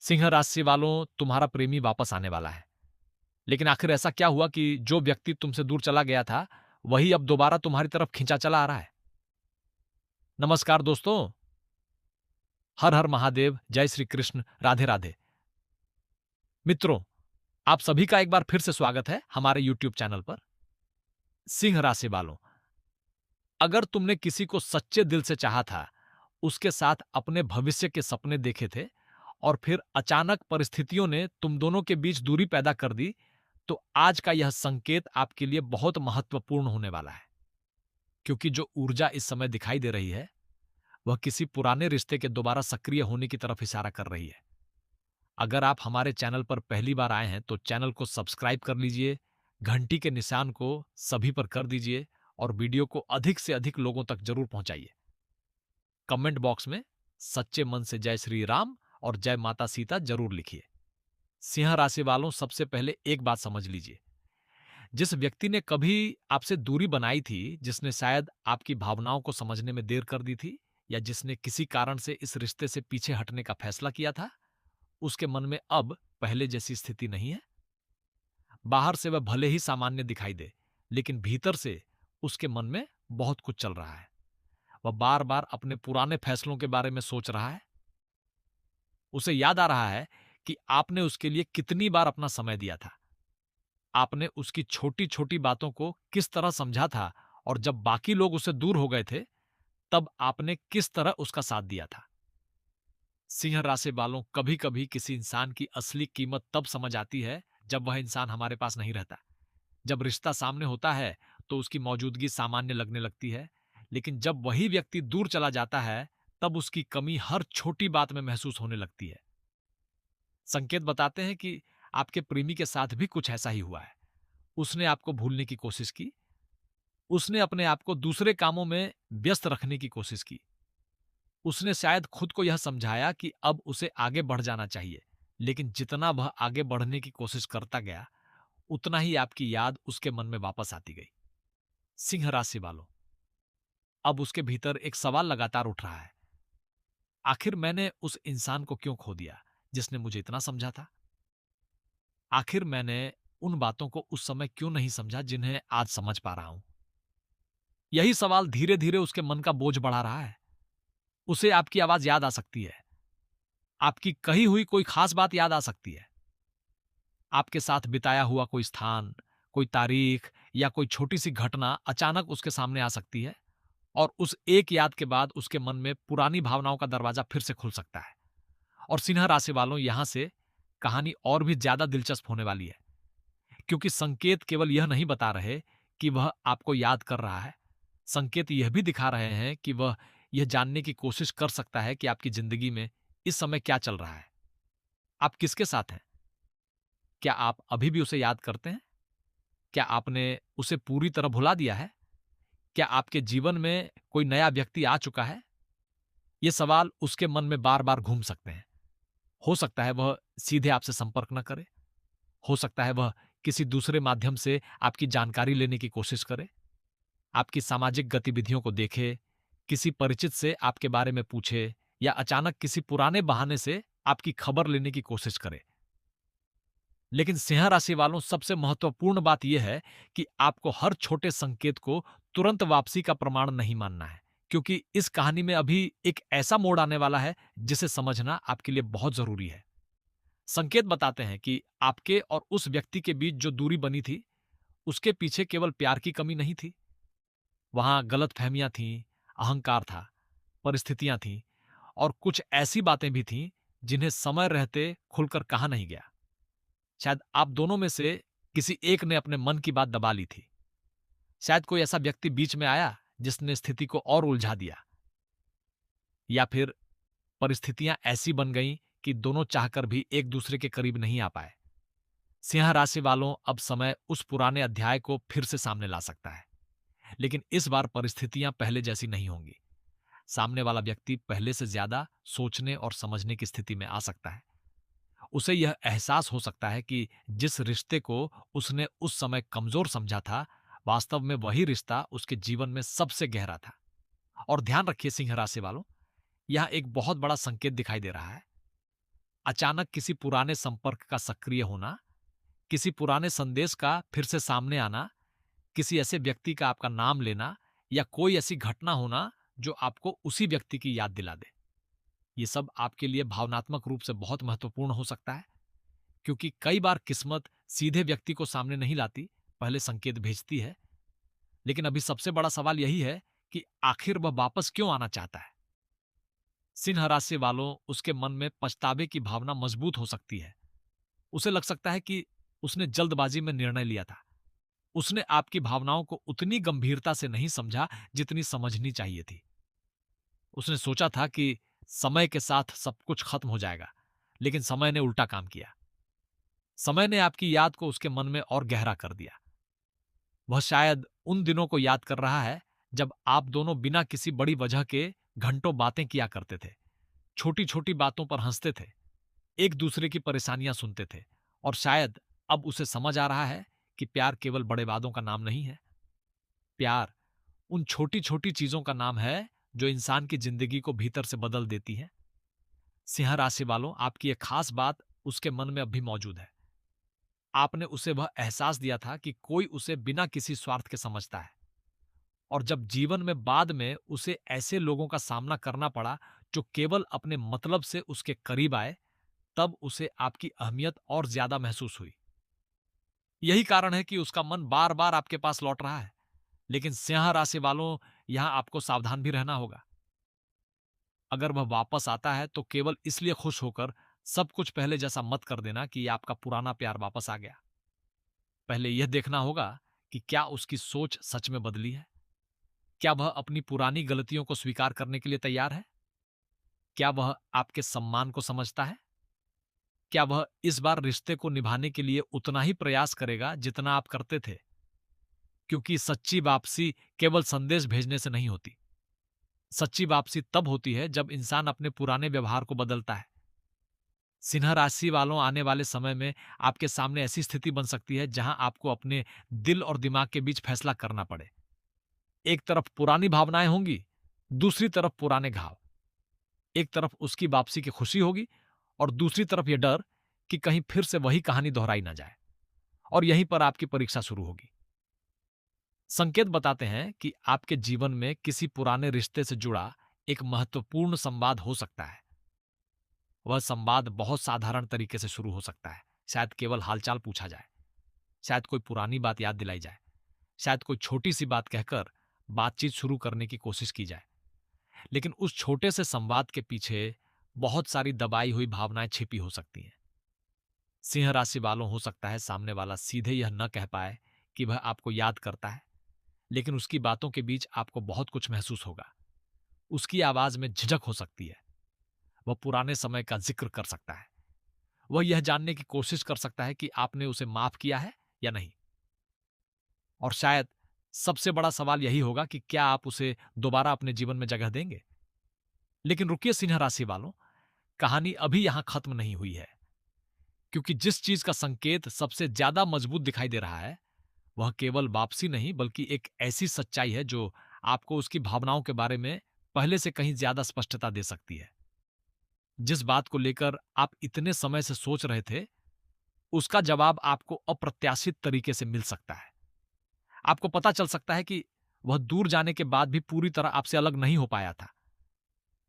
सिंह राशि वालों, तुम्हारा प्रेमी वापस आने वाला है। लेकिन आखिर ऐसा क्या हुआ कि जो व्यक्ति तुमसे दूर चला गया था, वही अब दोबारा तुम्हारी तरफ खींचा चला आ रहा है? नमस्कार दोस्तों, हर हर महादेव, जय श्री कृष्ण, राधे राधे। मित्रों, आप सभी का एक बार फिर से स्वागत है हमारे यूट्यूब चैनल पर। सिंह राशि वालों, अगर तुमने किसी को सच्चे दिल से चाहा था, उसके साथ अपने भविष्य के सपने देखे थे और फिर अचानक परिस्थितियों ने तुम दोनों के बीच दूरी पैदा कर दी, तो आज का यह संकेत आपके लिए बहुत महत्वपूर्ण होने वाला है। क्योंकि जो ऊर्जा इस समय दिखाई दे रही है, वह किसी पुराने रिश्ते के दोबारा सक्रिय होने की तरफ इशारा कर रही है। अगर आप हमारे चैनल पर पहली बार आए हैं तो चैनल को सब्सक्राइब कर लीजिए, घंटी के निशान को सभी पर कर दीजिए और वीडियो को अधिक से अधिक लोगों तक जरूर पहुंचाइए। कमेंट बॉक्स में सच्चे मन से जय श्री राम और जय माता सीता जरूर लिखिए। सिंह राशि वालों, सबसे पहले एक बात समझ लीजिए। जिस व्यक्ति ने कभी आपसे दूरी बनाई थी, जिसने शायद आपकी भावनाओं को समझने में देर कर दी थी या जिसने किसी कारण से इस रिश्ते से पीछे हटने का फैसला किया था, उसके मन में अब पहले जैसी स्थिति नहीं है। बाहर से वह भले ही सामान्य दिखाई दे, लेकिन भीतर से उसके मन में बहुत कुछ चल रहा है। वह बार बार अपने पुराने फैसलों के बारे में सोच रहा है। उसे याद आ रहा है कि आपने उसके लिए कितनी बार अपना समय दिया था। आपने उसकी छोटी छोटी बातों को किस तरह समझा था और जब बाकी लोग उससे दूर हो गए थे, तब आपने किस तरह उसका साथ दिया था। सिंह राशि वालों, कभी कभी किसी इंसान की असली कीमत तब समझ आती है जब वह इंसान हमारे पास नहीं रहता। जब रिश्ता सामने होता है तो उसकी मौजूदगी सामान्य लगने लगती है, लेकिन जब वही व्यक्ति दूर चला जाता है, तब उसकी कमी हर छोटी बात में महसूस होने लगती है। संकेत बताते हैं कि आपके प्रेमी के साथ भी कुछ ऐसा ही हुआ है। उसने आपको भूलने की कोशिश की। उसने अपने आप को दूसरे कामों में व्यस्त रखने की कोशिश की। उसने शायद खुद को यह समझाया कि अब उसे आगे बढ़ जाना चाहिए, लेकिन जितना वह आगे बढ़ने की कोशिश करता गया, उतना ही आपकी याद उसके मन में वापस आती गई। सिंह राशि वालों, अब उसके भीतर एक सवाल लगातार उठ रहा है। आखिर मैंने उस इंसान को क्यों खो दिया जिसने मुझे इतना समझा था? आखिर मैंने उन बातों को उस समय क्यों नहीं समझा जिन्हें आज समझ पा रहा हूं? यही सवाल धीरे धीरे उसके मन का बोझ बढ़ा रहा है। उसे आपकी आवाज याद आ सकती है। आपकी कही हुई कोई खास बात याद आ सकती है। आपके साथ बिताया हुआ कोई स्थान, कोई तारीख या कोई छोटी सी घटना अचानक उसके सामने आ सकती है और उस एक याद के बाद उसके मन में पुरानी भावनाओं का दरवाजा फिर से खुल सकता है। और सिंह राशि वालों, यहां से कहानी और भी ज्यादा दिलचस्प होने वाली है, क्योंकि संकेत केवल यह नहीं बता रहे कि वह आपको याद कर रहा है। संकेत यह भी दिखा रहे हैं कि वह यह जानने की कोशिश कर सकता है कि आपकी जिंदगी में इस समय क्या चल रहा है। आप किसके साथ हैं? क्या आप अभी भी उसे याद करते हैं? क्या आपने उसे पूरी तरह भुला दिया है? क्या आपके जीवन में कोई नया व्यक्ति आ चुका है? ये सवाल उसके मन में बार बार घूम सकते हैं। हो सकता है वह सीधे आपसे संपर्क न करे। हो सकता है वह किसी दूसरे माध्यम से आपकी जानकारी लेने की कोशिश करे, आपकी सामाजिक गतिविधियों को देखे, किसी परिचित से आपके बारे में पूछे या अचानक किसी पुराने बहाने से आपकी खबर लेने की कोशिश करे। लेकिन सिंह राशि वालों, सबसे महत्वपूर्ण बात यह है कि आपको हर छोटे संकेत को तुरंत वापसी का प्रमाण नहीं मानना है, क्योंकि इस कहानी में अभी एक ऐसा मोड़ आने वाला है जिसे समझना आपके लिए बहुत जरूरी है। संकेत बताते हैं कि आपके और उस व्यक्ति के बीच जो दूरी बनी थी, उसके पीछे केवल प्यार की कमी नहीं थी। वहां गलतफहमियां थीं, अहंकार था, परिस्थितियां थीं और कुछ ऐसी बातें भी थीं जिन्हें समय रहते खुलकर कहा नहीं गया। शायद आप दोनों में से किसी एक ने अपने मन की बात दबा ली थी। शायद कोई ऐसा व्यक्ति बीच में आया जिसने स्थिति को और उलझा दिया, या फिर परिस्थितियां ऐसी बन गईं कि दोनों चाहकर भी एक दूसरे के करीब नहीं आ पाए। सिंह राशि वालों, अब समय उस पुराने अध्याय को फिर से सामने ला सकता है, लेकिन इस बार परिस्थितियां पहले जैसी नहीं होंगी। सामने वाला व्यक्ति पहले से ज्यादा सोचने और समझने की स्थिति में आ सकता है। उसे यह एहसास हो सकता है कि जिस रिश्ते को उसने उस समय कमजोर समझा था, वास्तव में वही रिश्ता उसके जीवन में सबसे गहरा था। और ध्यान रखिए सिंह राशि वालों, यह एक बहुत बड़ा संकेत दिखाई दे रहा है। अचानक किसी पुराने संपर्क का सक्रिय होना, किसी पुराने संदेश का फिर से सामने आना, किसी ऐसे व्यक्ति का आपका नाम लेना या कोई ऐसी घटना होना जो आपको उसी व्यक्ति की याद दिला दे। ये सब आपके लिए भावनात्मक रूप से बहुत महत्वपूर्ण हो सकता है, क्योंकि कई बार किस्मत सीधे व्यक्ति को सामने नहीं लाती, पहले संकेत भेजती है। लेकिन अभी सबसे बड़ा सवाल यही है कि आखिर वह वापस क्यों आना चाहता है। सिंह राशि वालों, उसके मन में पछतावे की भावना मजबूत हो सकती है। उसे लग सकता है कि उसने जल्दबाजी में निर्णय लिया था। उसने आपकी भावनाओं को उतनी गंभीरता से नहीं समझा जितनी समझनी चाहिए थी। उसने सोचा था कि समय के साथ सब कुछ खत्म हो जाएगा, लेकिन समय ने उल्टा काम किया। समय ने आपकी याद को उसके मन में और गहरा कर दिया। वह शायद उन दिनों को याद कर रहा है जब आप दोनों बिना किसी बड़ी वजह के घंटों बातें किया करते थे, छोटी छोटी बातों पर हंसते थे, एक दूसरे की परेशानियां सुनते थे। और शायद अब उसे समझ आ रहा है कि प्यार केवल बड़े वादों का नाम नहीं है। प्यार उन छोटी छोटी चीजों का नाम है जो इंसान की जिंदगी को भीतर से बदल देती है। सिंह राशि वालों, आपकी एक खास बात उसके मन में अब भी मौजूद है। आपने उसे वह एहसास दिया था कि कोई उसे बिना किसी स्वार्थ के समझता है। और जब जीवन में बाद में उसे ऐसे लोगों का सामना करना पड़ा जो केवल अपने मतलब से उसके करीब आए, तब उसे आपकी अहमियत और ज्यादा महसूस हुई। यही कारण है कि उसका मन बार बार आपके पास लौट रहा है। लेकिन सिंह राशि वालों, यहां आपको सावधान भी रहना होगा। अगर वह वापस आता है तो केवल इसलिए खुश होकर सब कुछ पहले जैसा मत कर देना कि आपका पुराना प्यार वापस आ गया। पहले यह देखना होगा कि क्या उसकी सोच सच में बदली है। क्या वह अपनी पुरानी गलतियों को स्वीकार करने के लिए तैयार है? क्या वह आपके सम्मान को समझता है? क्या वह इस बार रिश्ते को निभाने के लिए उतना ही प्रयास करेगा जितना आप करते थे? क्योंकि सच्ची वापसी केवल संदेश भेजने से नहीं होती। सच्ची वापसी तब होती है जब इंसान अपने पुराने व्यवहार को बदलता है। सिंह राशि वालों, आने वाले समय में आपके सामने ऐसी स्थिति बन सकती है जहां आपको अपने दिल और दिमाग के बीच फैसला करना पड़े। एक तरफ पुरानी भावनाएं होंगी, दूसरी तरफ पुराने घाव। एक तरफ उसकी वापसी की खुशी होगी और दूसरी तरफ यह डर कि कहीं फिर से वही कहानी दोहराई ना जाए। और यहीं पर आपकी परीक्षा शुरू होगी। संकेत बताते हैं कि आपके जीवन में किसी पुराने रिश्ते से जुड़ा एक महत्वपूर्ण संवाद हो सकता है। वह संवाद बहुत साधारण तरीके से शुरू हो सकता है। शायद केवल हालचाल पूछा जाए, शायद कोई पुरानी बात याद दिलाई जाए, शायद कोई छोटी सी बात कहकर बातचीत शुरू करने की कोशिश की जाए। लेकिन उस छोटे से संवाद के पीछे बहुत सारी दबाई हुई भावनाएं छिपी हो सकती हैं। सिंह राशि वालों, हो सकता है सामने वाला सीधे यह न कह पाए कि वह आपको याद करता है, लेकिन उसकी बातों के बीच आपको बहुत कुछ महसूस होगा। उसकी आवाज में झिझक हो सकती है। वह पुराने समय का जिक्र कर सकता है। वह यह जानने की कोशिश कर सकता है कि आपने उसे माफ किया है या नहीं। और शायद सबसे बड़ा सवाल यही होगा कि क्या आप उसे दोबारा अपने जीवन में जगह देंगे। लेकिन रुकिए सिंह राशि वालों, कहानी अभी यहां खत्म नहीं हुई है। क्योंकि जिस चीज का संकेत सबसे ज्यादा मजबूत दिखाई दे रहा है, वह केवल वापसी नहीं बल्कि एक ऐसी सच्चाई है जो आपको उसकी भावनाओं के बारे में पहले से कहीं ज्यादा स्पष्टता दे सकती है। जिस बात को लेकर आप इतने समय से सोच रहे थे, उसका जवाब आपको अप्रत्याशित तरीके से मिल सकता है। आपको पता चल सकता है कि वह दूर जाने के बाद भी पूरी तरह आपसे अलग नहीं हो पाया था।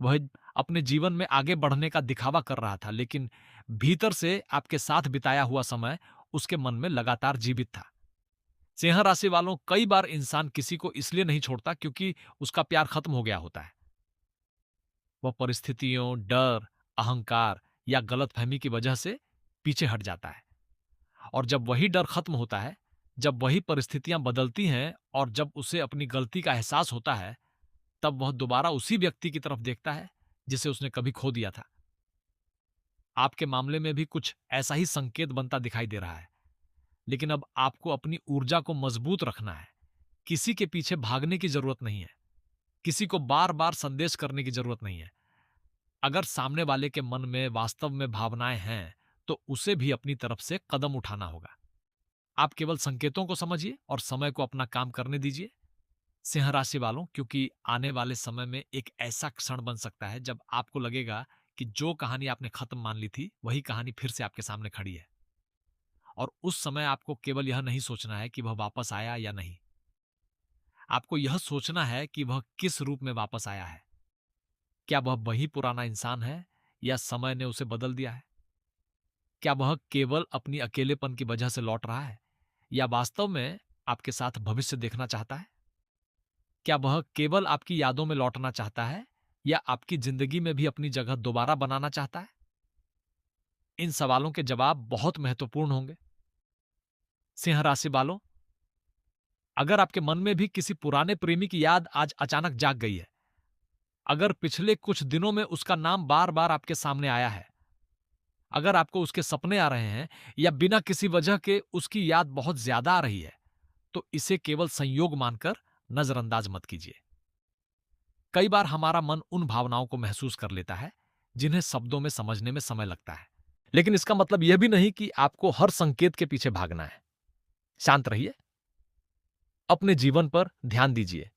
वह अपने जीवन में आगे बढ़ने का दिखावा कर रहा था, लेकिन भीतर से आपके साथ बिताया हुआ समय उसके मन में लगातार जीवित था। सिंह राशि वालों, कई बार इंसान किसी को इसलिए नहीं छोड़ता क्योंकि उसका प्यार खत्म हो गया होता है। वह परिस्थितियों, डर, अहंकार या गलतफहमी की वजह से पीछे हट जाता है। और जब वही डर खत्म होता है, जब वही परिस्थितियां बदलती हैं और जब उसे अपनी गलती का एहसास होता है, तब वह दोबारा उसी व्यक्ति की तरफ देखता है जिसे उसने कभी खो दिया था। आपके मामले में भी कुछ ऐसा ही संकेत बनता दिखाई दे रहा है। लेकिन अब आपको अपनी ऊर्जा को मजबूत रखना है। किसी के पीछे भागने की जरूरत नहीं है। किसी को बार बार संदेश करने की जरूरत नहीं है। अगर सामने वाले के मन में वास्तव में भावनाएं हैं, तो उसे भी अपनी तरफ से कदम उठाना होगा। आप केवल संकेतों को समझिए और समय को अपना काम करने दीजिए। सिंह राशि वालों, क्योंकि आने वाले समय में एक ऐसा क्षण बन सकता है जब आपको लगेगा कि जो कहानी आपने खत्म मान ली थी वही कहानी फिर से आपके सामने खड़ी है। और उस समय आपको केवल यह नहीं सोचना है कि वह वापस आया या नहीं, आपको यह सोचना है कि वह किस रूप में वापस आया है। क्या वह वही पुराना इंसान है या समय ने उसे बदल दिया है? क्या वह केवल अपनी अकेलेपन की वजह से लौट रहा है या वास्तव में आपके साथ भविष्य देखना चाहता है? क्या वह केवल आपकी यादों में लौटना चाहता है या आपकी जिंदगी में भी अपनी जगह दोबारा बनाना चाहता है? इन सवालों के जवाब बहुत महत्वपूर्ण होंगे। सिंह राशि वालों, अगर आपके मन में भी किसी पुराने प्रेमी की याद आज अचानक जाग गई है, अगर पिछले कुछ दिनों में उसका नाम बार बार आपके सामने आया है, अगर आपको उसके सपने आ रहे हैं या बिना किसी वजह के उसकी याद बहुत ज्यादा आ रही है, तो इसे केवल संयोग मानकर नजरअंदाज मत कीजिए। कई बार हमारा मन उन भावनाओं को महसूस कर लेता है जिन्हें शब्दों में समझने में समय लगता है, लेकिन इसका मतलब यह भी नहीं कि आपको हर संकेत के पीछे भागना है। शांत रहिए, अपने जीवन पर ध्यान दीजिए,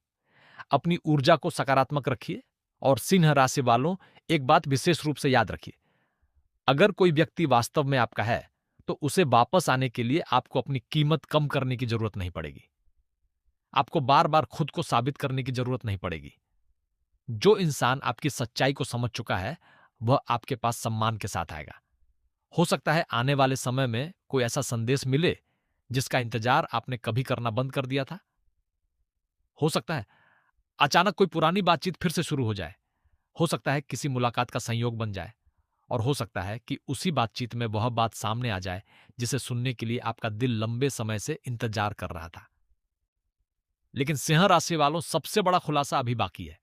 अपनी ऊर्जा को सकारात्मक रखिए और सिंह राशि वालों, एक बात विशेष रूप से याद रखिए, अगर कोई व्यक्ति वास्तव में आपका है तो उसे वापस आने के लिए आपको अपनी कीमत कम करने की जरूरत नहीं पड़ेगी। आपको बार बार खुद को साबित करने की जरूरत नहीं पड़ेगी। जो इंसान आपकी सच्चाई को समझ चुका है वह आपके पास सम्मान के साथ आएगा। हो सकता है आने वाले समय में कोई ऐसा संदेश मिले जिसका इंतजार आपने कभी करना बंद कर दिया था। हो सकता है अचानक कोई पुरानी बातचीत फिर से शुरू हो जाए। हो सकता है किसी मुलाकात का संयोग बन जाए और हो सकता है कि उसी बातचीत में वह बात सामने आ जाए जिसे सुनने के लिए आपका दिल लंबे समय से इंतजार कर रहा था। लेकिन सिंह राशि वालों, सबसे बड़ा खुलासा अभी बाकी है,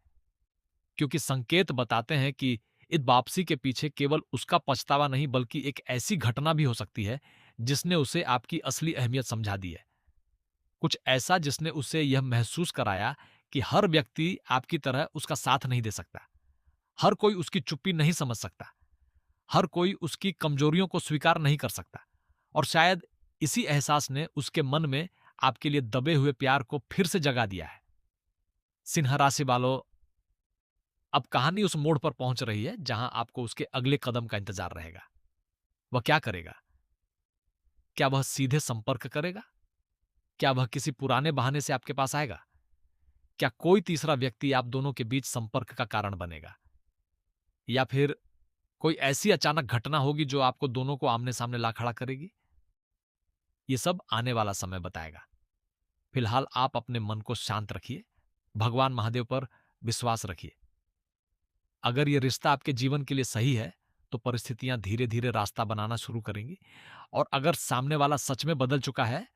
क्योंकि संकेत बताते हैं कि इस वापसी के पीछे केवल उसका पछतावा नहीं बल्कि एक ऐसी घटना भी हो सकती है जिसने उसे आपकी असली अहमियत समझा दी है। कुछ ऐसा जिसने उसे यह महसूस कराया कि हर व्यक्ति आपकी तरह उसका साथ नहीं दे सकता, हर कोई उसकी चुप्पी नहीं समझ सकता, हर कोई उसकी कमजोरियों को स्वीकार नहीं कर सकता। और शायद इसी एहसास ने उसके मन में आपके लिए दबे हुए प्यार को फिर से जगा दिया है। सिंह राशि वालों, अब कहानी उस मोड़ पर पहुंच रही है जहां आपको उसके अगले कदम का इंतजार रहेगा। वह क्या करेगा? क्या वह सीधे संपर्क करेगा? क्या वह किसी पुराने बहाने से आपके पास आएगा? क्या कोई तीसरा व्यक्ति आप दोनों के बीच संपर्क का कारण बनेगा? या फिर कोई ऐसी अचानक घटना होगी जो आपको दोनों को आमने सामने ला खड़ा करेगी? ये सब आने वाला समय बताएगा। फिलहाल आप अपने मन को शांत रखिए, भगवान महादेव पर विश्वास रखिए। अगर यह रिश्ता आपके जीवन के लिए सही है तो परिस्थितियां धीरे धीरे रास्ता बनाना शुरू करेंगी, और अगर सामने वाला सच में बदल चुका है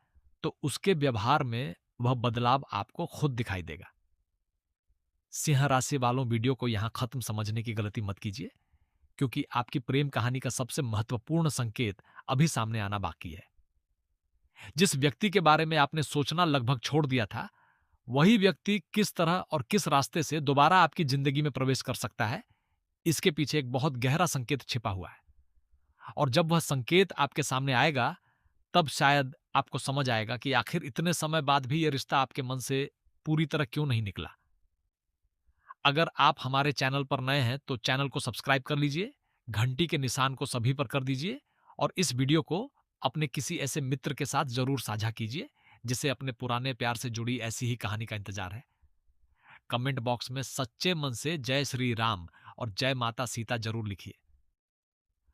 तो उसके व्यवहार में वह बदलाव आपको खुद दिखाई देगा। सिंह राशि वालों, वीडियो को यहां खत्म समझने की गलती मत कीजिए, क्योंकि आपकी प्रेम कहानी का सबसे महत्वपूर्ण संकेत अभी सामने आना बाकी है। जिस व्यक्ति के बारे में आपने सोचना लगभग छोड़ दिया था, वही व्यक्ति किस तरह और किस रास्ते से दोबारा आपकी जिंदगी में प्रवेश कर सकता है, इसके पीछे एक बहुत गहरा संकेत छिपा हुआ है। और जब वह संकेत आपके सामने आएगा, तब शायद आपको समझ आएगा कि आखिर इतने समय बाद भी यह रिश्ता आपके मन से पूरी तरह क्यों नहीं निकला। अगर आप हमारे चैनल पर नए हैं तो चैनल को सब्सक्राइब कर लीजिए, घंटी के निशान को सभी पर कर दीजिए और इस वीडियो को अपने किसी ऐसे मित्र के साथ जरूर साझा कीजिए जिसे अपने पुराने प्यार से जुड़ी ऐसी ही कहानी का इंतजार है। कमेंट बॉक्स में सच्चे मन से जय श्री राम और जय माता सीता जरूर लिखिए।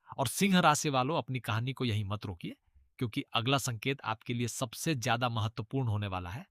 और सिंह राशि वालों, अपनी कहानी को यहीं मत रोकिए, क्योंकि अगला संकेत आपके लिए सबसे ज्यादा महत्वपूर्ण होने वाला है।